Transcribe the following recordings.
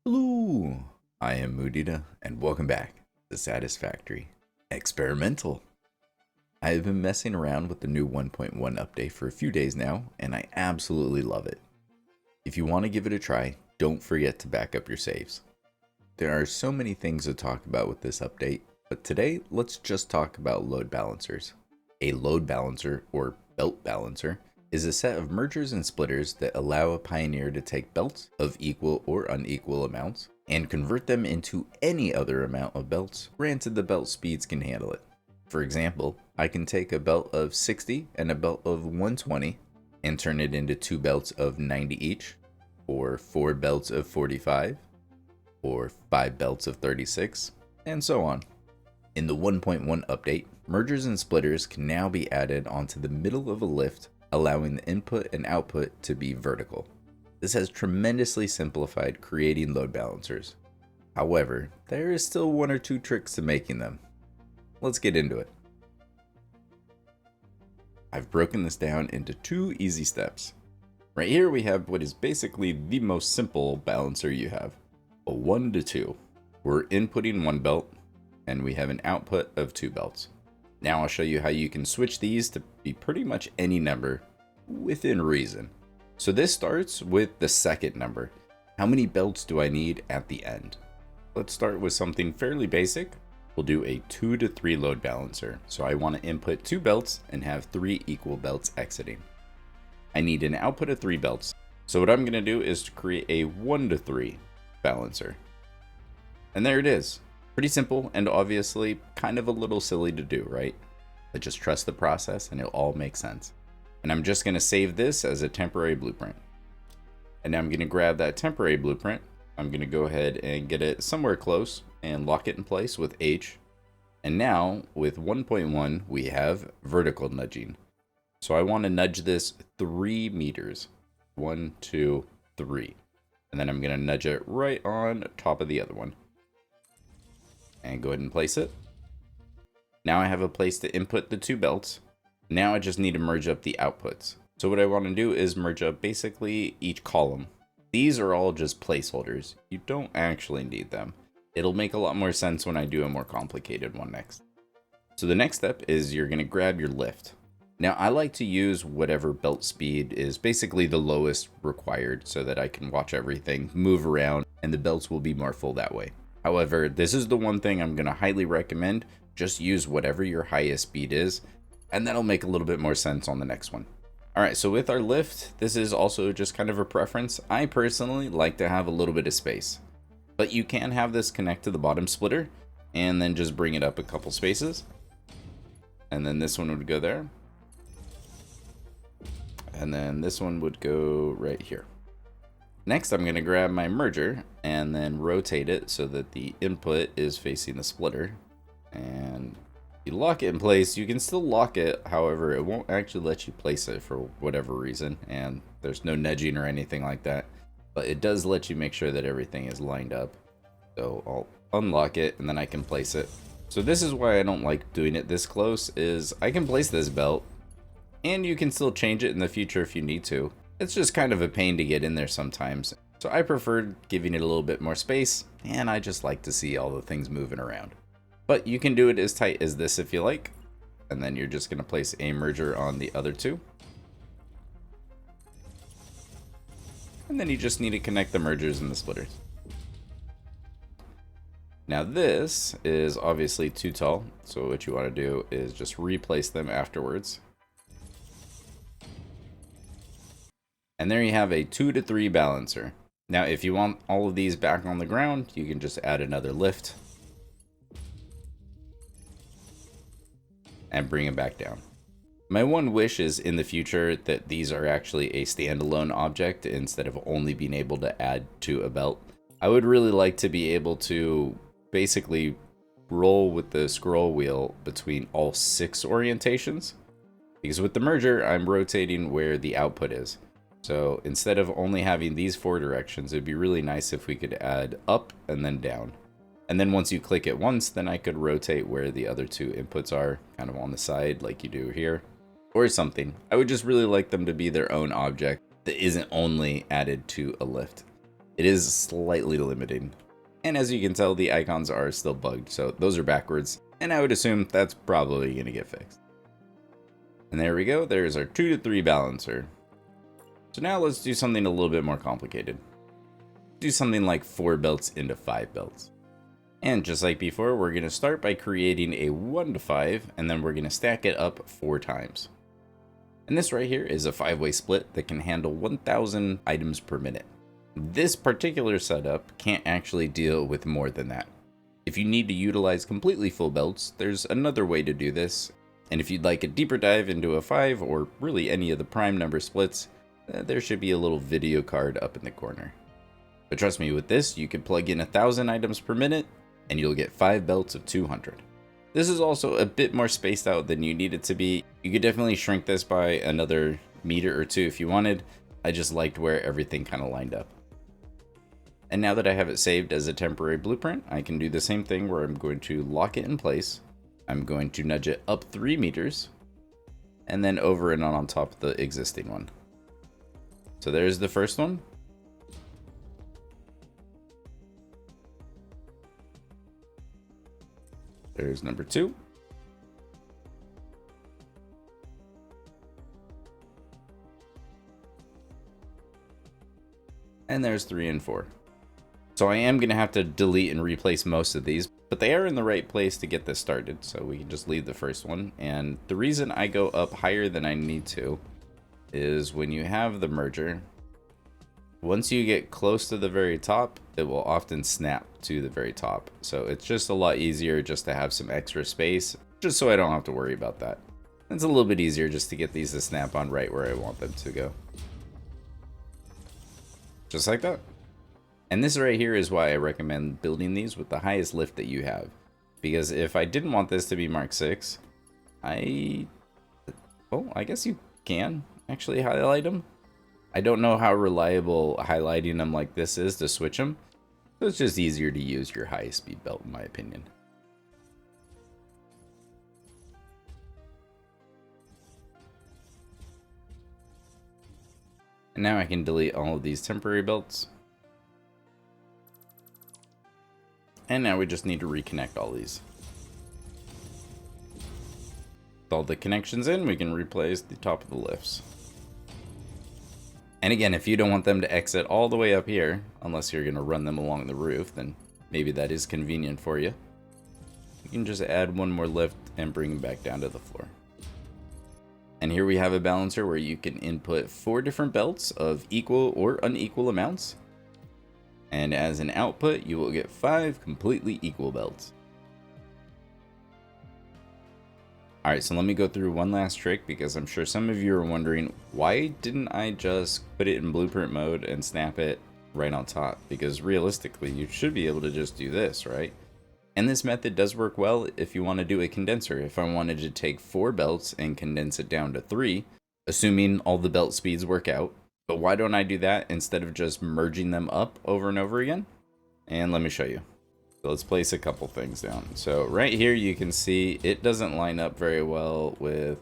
Hello, I am Mudita, and welcome back to Satisfactory Experimental. I have been messing around with the new 1.1 update for a few days now, and I absolutely love it. If you want to give it a try, don't forget to back up your saves. There are so many things to talk about with this update, but today let's just talk about load balancers. A load balancer, or belt balancer, is a set of mergers and splitters that allow a pioneer to take belts of equal or unequal amounts and convert them into any other amount of belts, granted the belt speeds can handle it. For example, I can take a belt of 60 and a belt of 120 and turn it into 2 belts of 90 each, or 4 belts of 45, or 5 belts of 36, and so on. In the 1.1 update, mergers and splitters can now be added onto the middle of a lift, allowing the input and output to be vertical. This has tremendously simplified creating load balancers. However, there is still one or two tricks to making them. Let's get into it. I've broken this down into 2 easy steps. Right here we have what is basically the most simple balancer you have, a 1 to 2. We're inputting 1 belt, and we have an output of 2 belts. Now I'll show you how you can switch these to be pretty much any number within reason. So this starts with the second number. How many belts do I need at the end? Let's start with something fairly basic. We'll do a 2 to 3 load balancer. So I want to input 2 belts and have 3 equal belts exiting. I need an output of 3 belts. So what I'm going to do is to create a 1 to 3 balancer. And there it is. Pretty simple and obviously kind of a little silly to do, right? But just trust the process and it'll all make sense. And I'm just going to save this as a temporary blueprint. And now I'm going to grab that temporary blueprint. I'm going to go ahead and get it somewhere close and lock it in place with H. And now with 1.1 we have vertical nudging. So I want to nudge this 3 meters. 1, 2, 3. And then I'm going to nudge it right on top of the other one. And go ahead and place it. Now I have a place to input the 2 belts. Now I just need to merge up the outputs. So what I want to do is merge up basically each column. These are all just placeholders. You don't actually need them. It'll make a lot more sense when I do a more complicated one next. So the next step is you're going to grab your lift. Now I like to use whatever belt speed is basically the lowest required so that I can watch everything move around and the belts will be more full that way. However, this is the one thing I'm going to highly recommend. Just use whatever your highest speed is, and that'll make a little bit more sense on the next one. Alright, so with our lift, this is also just kind of a preference. I personally like to have a little bit of space. But you can have this connect to the bottom splitter, and then just bring it up a couple spaces. And then this one would go there. And then this one would go right here. Next, I'm going to grab my merger and then rotate it so that the input is facing the splitter. And you lock it in place. You can still lock it, however, it won't actually let you place it for whatever reason. And there's no nudging or anything like that. But it does let you make sure that everything is lined up. So I'll unlock it and then I can place it. So this is why I don't like doing it this close, is I can place this belt and you can still change it in the future if you need to. It's just kind of a pain to get in there sometimes. So I preferred giving it a little bit more space, and I just like to see all the things moving around. But you can do it as tight as this if you like. And then you're just going to place a merger on the other 2. And then you just need to connect the mergers and the splitters. Now this is obviously too tall, so what you want to do is just replace them afterwards. And there you have a 2 to 3 balancer. Now if you want all of these back on the ground, you can just add another lift. And bring them back down. My one wish is in the future that these are actually a standalone object instead of only being able to add to a belt. I would really like to be able to basically roll with the scroll wheel between all 6 orientations. Because with the merger, I'm rotating where the output is. So instead of only having these 4 directions, it'd be really nice if we could add up and then down. And then once you click it once, then I could rotate where the other 2 inputs are, kind of on the side like you do here, or something. I would just really like them to be their own object that isn't only added to a lift. it is slightly limiting. And as you can tell, the icons are still bugged, so those are backwards, and I would assume that's probably going to get fixed. And there we go, there's our 2 to 3 balancer. So now let's do something a little bit more complicated. Do something like 4 belts into 5 belts. And just like before, we're going to start by creating a 1 to 5, and then we're going to stack it up 4 times. And this right here is a 5-way split that can handle 1,000 items per minute. This particular setup can't actually deal with more than that. If you need to utilize completely full belts, there's another way to do this. And if you'd like a deeper dive into a 5 or really any of the prime number splits, there should be a little video card up in the corner. But trust me, with this, you can plug in 1,000 items per minute and you'll get 5 belts of 200. This is also a bit more spaced out than you need it to be. You could definitely shrink this by another meter or 2 if you wanted. I just liked where everything kind of lined up. And now that I have it saved as a temporary blueprint, I can do the same thing where I'm going to lock it in place. I'm going to nudge it up 3 meters and then over and on top of the existing one. So there's the first one. There's number 2. And there's 3 and 4. So I am going to have to delete and replace most of these, but they are in the right place to get this started. So we can just leave the first one. And the reason I go up higher than I need to is when you have the merger, once you get close to the very top, it will often snap to the very top. So it's just a lot easier just to have some extra space, just so I don't have to worry about that. It's a little bit easier just to get these to snap on right where I want them to go. Just like that. And this right here is why I recommend building these with the highest lift that you have. Because if I didn't want this to be Mark 6, I guess you can actually highlight them. I don't know how reliable highlighting them like this is to switch them. So it's just easier to use your highest speed belt in my opinion. And now I can delete all of these temporary belts. And now we just need to reconnect all these. With all the connections in, we can replace the top of the lifts. And again, if you don't want them to exit all the way up here, unless you're going to run them along the roof, then maybe that is convenient for you. You can just add one more lift and bring them back down to the floor. And here we have a balancer where you can input 4 different belts of equal or unequal amounts. And as an output, you will get 5 completely equal belts. Alright, so let me go through one last trick because I'm sure some of you are wondering, why didn't I just put it in blueprint mode and snap it right on top? Because realistically, you should be able to just do this, right? And this method does work well if you want to do a condenser. If I wanted to take 4 belts and condense it down to 3, assuming all the belt speeds work out. But why don't I do that instead of just merging them up over and over again? And let me show you. So let's place a couple things down. So right here you can see it doesn't line up very well with,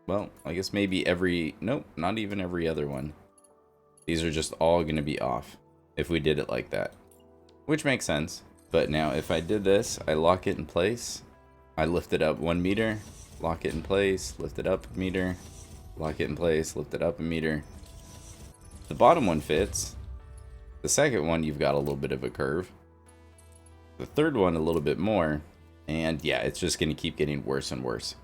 well, I guess maybe nope, not even every other one. These are just all going to be off if we did it like that, which makes sense. But now if I did this, I lock it in place, I lift it up 1 meter, lock it in place, lift it up a meter, lock it in place, lift it up a meter. The bottom one fits. The second one, you've got a little bit of a curve. The third one, a little bit more. And yeah, it's just going to keep getting worse and worse.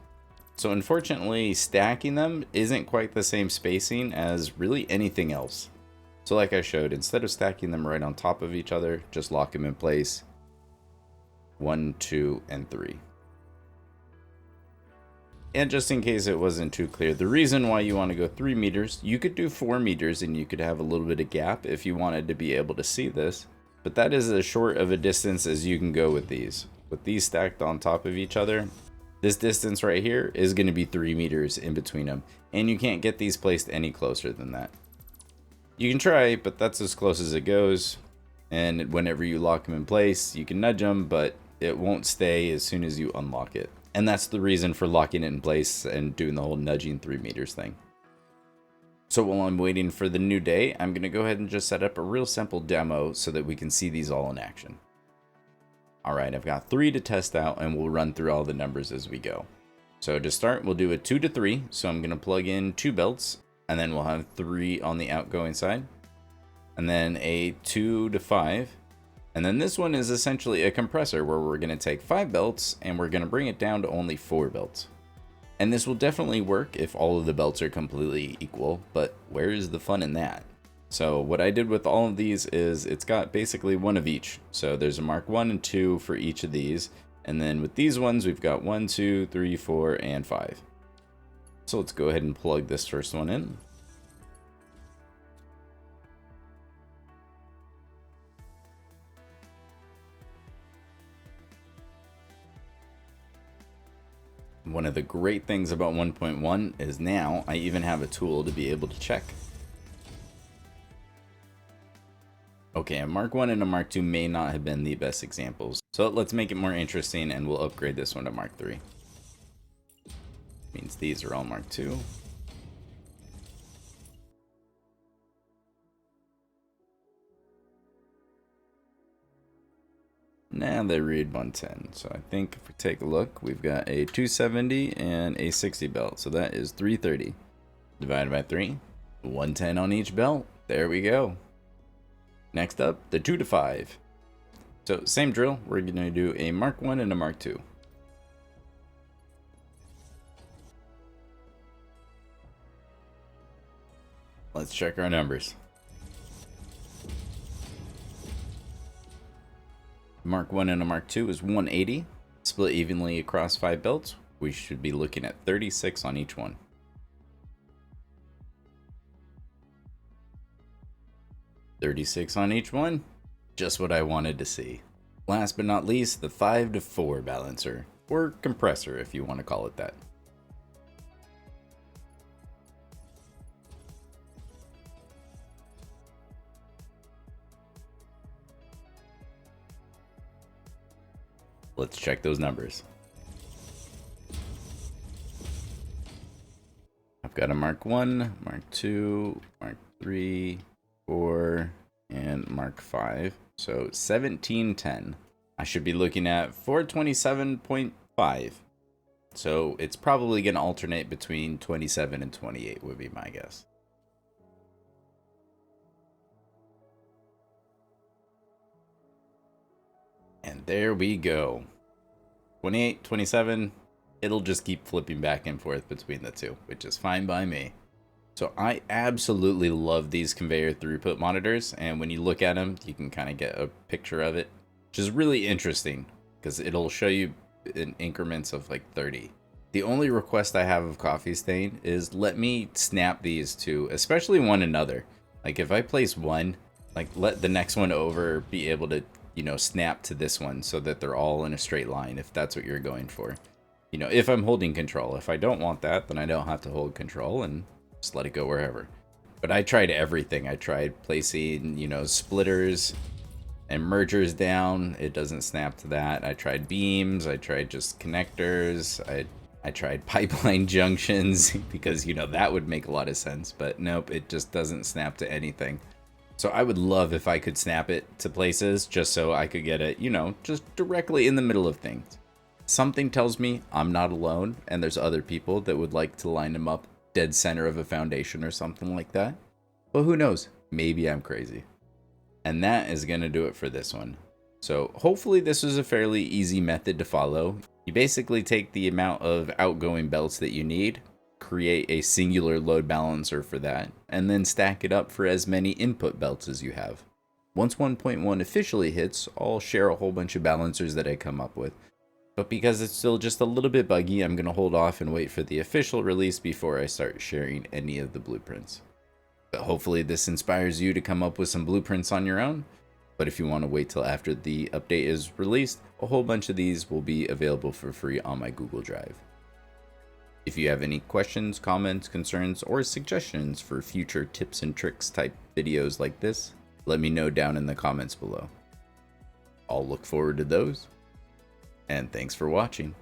So unfortunately, stacking them isn't quite the same spacing as really anything else. So like I showed, instead of stacking them right on top of each other, just lock them in place. 1, 2, and 3. And just in case it wasn't too clear, the reason why you want to go 3 meters, you could do 4 meters and you could have a little bit of gap if you wanted to be able to see this. But that is as short of a distance as you can go with these. With these stacked on top of each other, this distance right here is going to be 3 meters in between them. And you can't get these placed any closer than that. You can try, but that's as close as it goes. And whenever you lock them in place, you can nudge them, but it won't stay as soon as you unlock it. And that's the reason for locking it in place and doing the whole nudging 3 meters thing. So while I'm waiting for the new day, I'm going to go ahead and just set up a real simple demo so that we can see these all in action. All right, I've got 3 to test out, and we'll run through all the numbers as we go. So to start, we'll do a 2 to 3. So I'm going to plug in 2 belts, and then we'll have 3 on the outgoing side. And then a 2 to 5. And then this one is essentially a compressor where we're going to take 5 belts and we're going to bring it down to only 4 belts. And this will definitely work if all of the belts are completely equal, but where is the fun in that? So what I did with all of these is it's got basically one of each. So there's a Mark 1 and 2 for each of these. And then with these ones, we've got 1, 2, 3, 4, and 5. So let's go ahead and plug this first one in. One of the great things about 1.1 is now I even have a tool to be able to check. Okay, a Mark 1 and a Mark 2 may not have been the best examples, so let's make it more interesting and we'll upgrade this one to Mark 3. Means these are all Mark 2. Now they read 110, so I think if we take a look, we've got a 270 and a 60 belt, so that is 330. Divided by 3, 110 on each belt. There we go. Next up, the 2 to 5. So same drill, we're going to do a Mark 1 and a Mark 2. Let's check our numbers. Mark 1 and a Mark 2 is 180, split evenly across 5 belts. We should be looking at 36 on each one. $36 on each one, just what I wanted to see. Last but not least, the 5 to 4 balancer, or compressor if you want to call it that. Let's check those numbers. I've got a Mark 1, Mark 2, Mark 3, 4, and Mark 5. So 1710. I should be looking at 427.5. So it's probably going to alternate between 27 and 28 would be my guess. And there we go. 28, 27, it'll just keep flipping back and forth between the two, which is fine by me. So I absolutely love these conveyor throughput monitors, and when you look at them, you can kind of get a picture of it, which is really interesting because it'll show you in increments of like 30. The only request I have of Coffee Stain is let me snap these to, especially one another. Like if I place one, like let the next one over be able to, you know, snap to this one so that they're all in a straight line if that's what you're going for. You know, if I'm holding control. If I don't want that, then I don't have to hold control and just let it go wherever. But I tried everything. I tried placing, you know, splitters and mergers down. It doesn't snap to that. I tried beams. I tried just connectors. I tried pipeline junctions because, you know, that would make a lot of sense. But nope, it just doesn't snap to anything. So I would love if I could snap it to places just so I could get it, you know, just directly in the middle of things. Something tells me I'm not alone and there's other people that would like to line them up dead center of a foundation or something like that. But who knows? Maybe I'm crazy. And that is going to do it for this one. So hopefully this was a fairly easy method to follow. You basically take the amount of outgoing belts that you need, create a singular load balancer for that, and then stack it up for as many input belts as you have. Once 1.1 officially hits, I'll share a whole bunch of balancers that I come up with. But because it's still just a little bit buggy, I'm going to hold off and wait for the official release before I start sharing any of the blueprints. But hopefully this inspires you to come up with some blueprints on your own. But if you want to wait till after the update is released, a whole bunch of these will be available for free on my Google Drive. If you have any questions, comments, concerns, or suggestions for future tips and tricks type videos like this, let me know down in the comments below. I'll look forward to those. And thanks for watching.